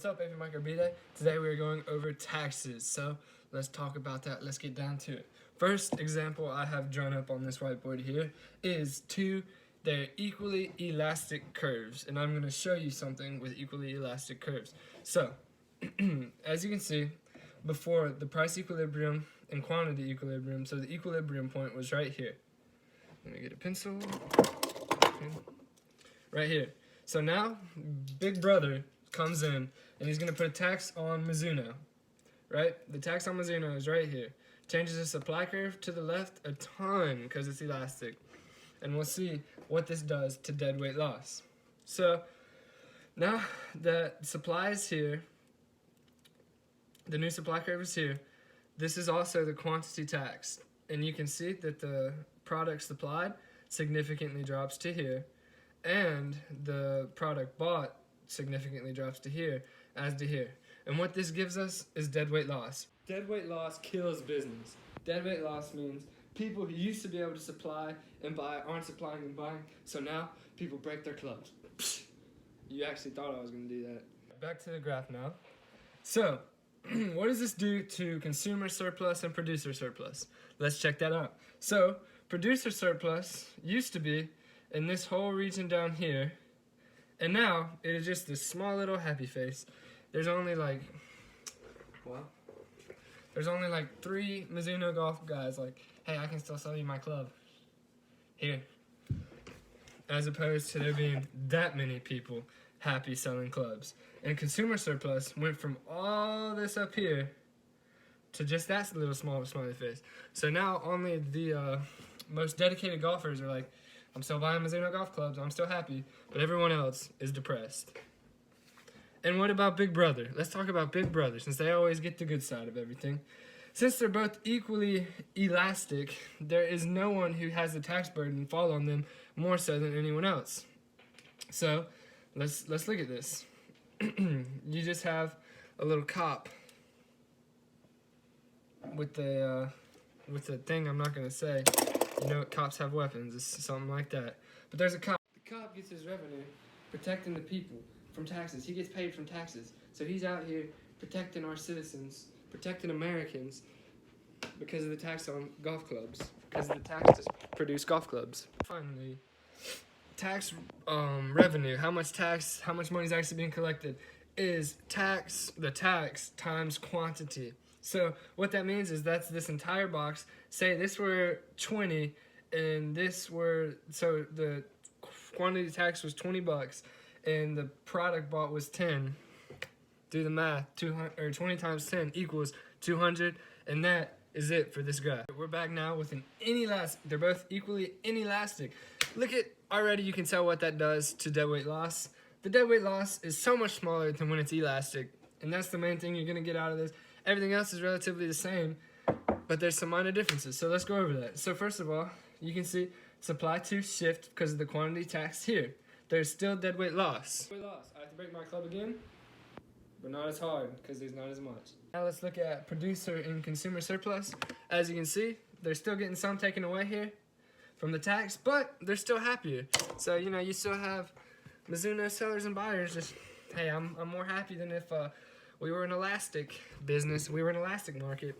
What's up, Baby Micro B-Day? Today we're going over taxes, so let's talk about that. Let's get down to it. First example I have drawn up on this whiteboard here is they're equally elastic curves, and I'm going to show you something with equally elastic curves. So, as you can see, before the price equilibrium and quantity equilibrium, so the equilibrium point was right here. Let me get a pencil. Right here. So now, Big Brother comes in, and he's going to put a tax on Mizuno, right? The tax on Mizuno is right here. Changes the supply curve to the left a ton because it's elastic. And we'll see what this does to deadweight loss. So now that supply is here, the new supply curve is here, this is also the quantity tax. And you can see that the product supplied significantly drops to here, and the product bought significantly drops to here, as to here. And what this gives us is deadweight loss. Deadweight loss kills business. Deadweight loss means people who used to be able to supply and buy aren't supplying and buying, so now people break their clubs. Psh, you actually thought I was going to do that. Back to the graph now. So, what does this do to consumer surplus and producer surplus? Let's check that out. So, producer surplus used to be in this whole region down here, and now it is just this small little happy face. There's only like 3 Mizuno golf guys like, hey, I can still sell you my club here. As opposed to there being that many people happy selling clubs. And consumer surplus went from all this up here to just that little small smiley face. So now only the most dedicated golfers are like, I'm still buying Mizuno golf clubs, I'm still happy, but everyone else is depressed. And what about Big Brother? Let's talk about Big Brother, since they always get the good side of everything. Since they're both equally elastic, there is no one who has the tax burden fall on them more so than anyone else. So, let's look at this. You just have a little cop with the thing I'm not gonna say. You know, cops have weapons, it's something like that. But there's a cop. The cop gets his revenue protecting the people from taxes. He gets paid from taxes. So he's out here protecting our citizens, protecting Americans because of the tax on golf clubs, because of the tax to produce golf clubs. Finally, tax revenue, how much money is actually being collected, is the tax times quantity. So what that means is that's this entire box. Say this were 20 and so the quantity tax was $20 and the product bought was 10. Do the math, 20 times 10 equals 200, and that is it for this graph. We're back now with an inelastic. They're both equally inelastic. Look at, already you can tell what that does to deadweight loss. The deadweight loss is so much smaller than when it's elastic, and that's the main thing you're gonna get out of this. Everything else is relatively the same, but there's some minor differences, so let's go over that. So first of all, you can see supply to shift because of the quantity tax here. There's still deadweight loss. I have to break my club again, but not as hard because there's not as much. Now let's look at producer and consumer surplus. As you can see, they're still getting some taken away here from the tax, but they're still happier. So, you know, you still have Mizuno sellers and buyers just, hey, I'm more happy than if we were an elastic business, we were an elastic market.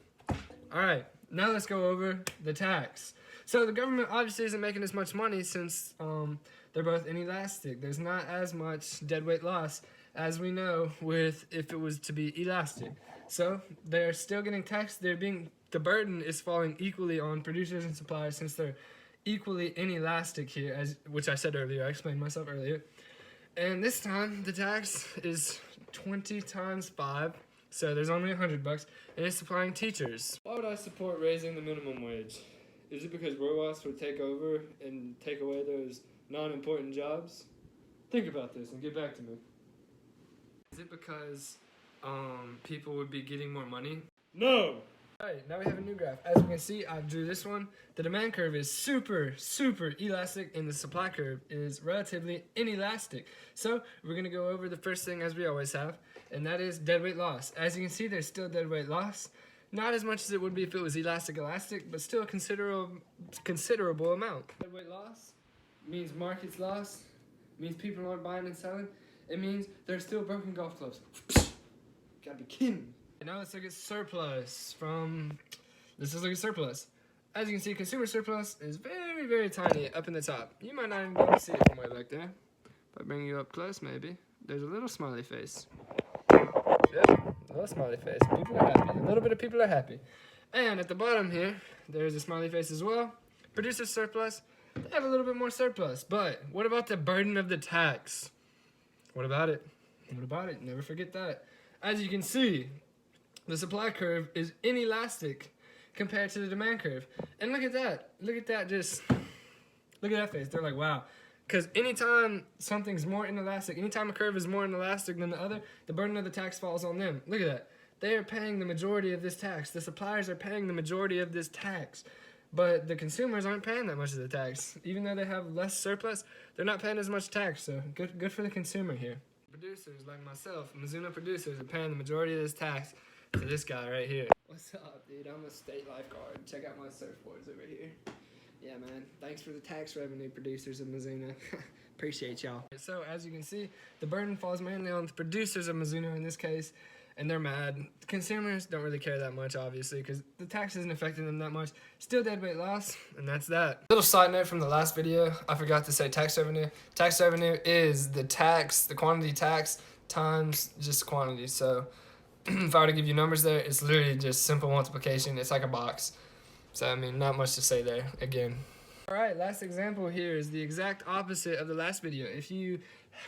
All right, now let's go over the tax. So the government obviously isn't making as much money since they're both inelastic. There's not as much deadweight loss as we know with if it was to be elastic. So they're still getting taxed. The burden is falling equally on producers and suppliers since they're equally inelastic here, which I said earlier. I explained myself earlier. And this time the tax is 20 times 5, so there's only $100, and it's supplying teachers. Why would I support raising the minimum wage? Is it because robots would take over and take away those non-important jobs? Think about this and get back to me. Is it because people would be getting more money? No! Alright, now we have a new graph. As we can see, I drew this one. The demand curve is super elastic, and the supply curve is relatively inelastic. So, we're going to go over the first thing as we always have, and that is deadweight loss. As you can see, there's still deadweight loss. Not as much as it would be if it was elastic, but still a considerable amount. Deadweight loss means markets loss, means people aren't buying and selling. It means there's still broken golf clubs. Gotta be kidding. Now let's look at surplus from. This is like a surplus. As you can see, consumer surplus is very, very tiny up in the top. You might not even be able to see it from way back there. If I bring you up close, maybe. There's a little smiley face. Yep, a little smiley face. People are happy. A little bit of people are happy. And at the bottom here, there's a smiley face as well. Producer surplus. They have a little bit more surplus. But what about the burden of the tax? What about it? What about it? Never forget that. As you can see, the supply curve is inelastic compared to the demand curve. And look at that. Look at that. Just look at that face. They're like, wow. Because anytime something's more inelastic, anytime a curve is more inelastic than the other, the burden of the tax falls on them. Look at that. They are paying the majority of this tax. The suppliers are paying the majority of this tax. But the consumers aren't paying that much of the tax. Even though they have less surplus, they're not paying as much tax. So good for the consumer here. Producers like myself, Mizuno producers, are paying the majority of this tax to this guy right here. What's up, dude? I'm a state lifeguard. Check out my surfboards over here. Yeah, man. Thanks for the tax revenue, producers of Mizuno. Appreciate y'all. So, as you can see, the burden falls mainly on the producers of Mizuno in this case, and they're mad. The consumers don't really care that much, obviously, because the tax isn't affecting them that much. Still dead weight loss, and that's that. Little side note from the last video, I forgot to say tax revenue. Tax revenue is the tax, the quantity tax, times just quantity. So, if I were to give you numbers there, it's literally just simple multiplication. It's like a box. So, I mean, not much to say there, again. Alright, last example here is the exact opposite of the last video. If you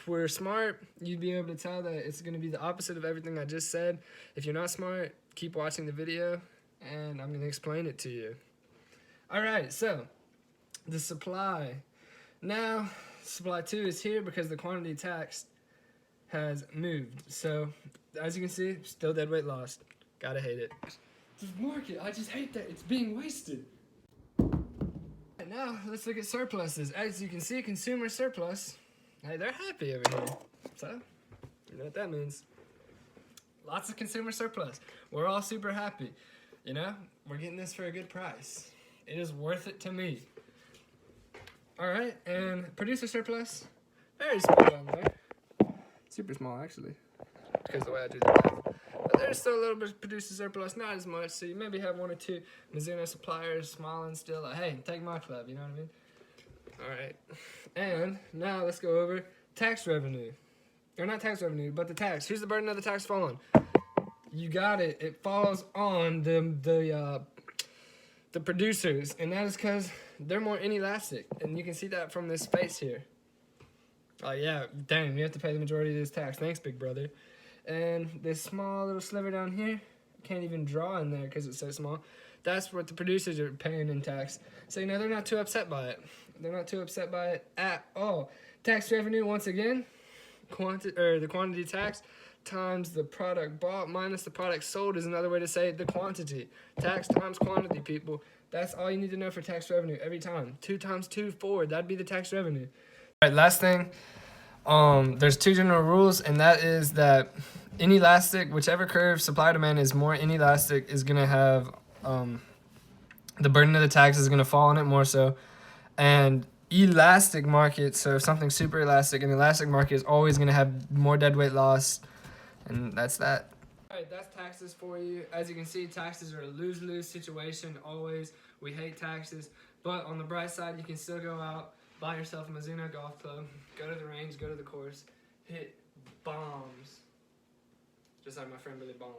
were smart, you'd be able to tell that it's going to be the opposite of everything I just said. If you're not smart, keep watching the video, and I'm going to explain it to you. Alright, so, the supply. Now, supply 2 is here because the quantity tax has moved. So, as you can see, still dead weight lost. Gotta hate it. The market, I just hate that it's being wasted. And now, let's look at surpluses. As you can see, consumer surplus, hey, they're happy over here. So, you know what that means. Lots of consumer surplus. We're all super happy. You know, we're getting this for a good price. It is worth it to me. Alright, and producer surplus, very small down there. Super small, actually, because of the way I do the math. But there's still a little bit of producer surplus, not as much, so you maybe have one or two Mizuno suppliers smiling still, like, hey, take my club, you know what I mean? Alright, and now let's go over tax revenue. Or not tax revenue, but the tax. Who's the burden of the tax fall on? You got it. It falls on the producers, and that is because they're more inelastic, and you can see that from this space here. Oh yeah, dang, you have to pay the majority of this tax. Thanks, big brother. And this small little sliver down here, can't even draw in there because it's so small. That's what the producers are paying in tax. So, you know, they're not too upset by it. They're not too upset by it at all. Tax revenue, once again, the quantity tax times the product bought minus the product sold is another way to say the quantity. Tax times quantity, people. That's all you need to know for tax revenue every time. 2 times 2, 4. That'd be the tax revenue. All right, last thing. There's 2 general rules, and that is that inelastic, whichever curve supply demand is more inelastic, is going to have the burden of the tax is going to fall on it more so. And elastic market, so if something's super elastic, an elastic market is always going to have more deadweight loss, and that's that. All right, that's taxes for you. As you can see, taxes are a lose-lose situation always. We hate taxes, but on the bright side, you can still go out, buy yourself a Mizuno golf club, go to the range, go to the course, hit bombs, just like my friend Billy Bomb.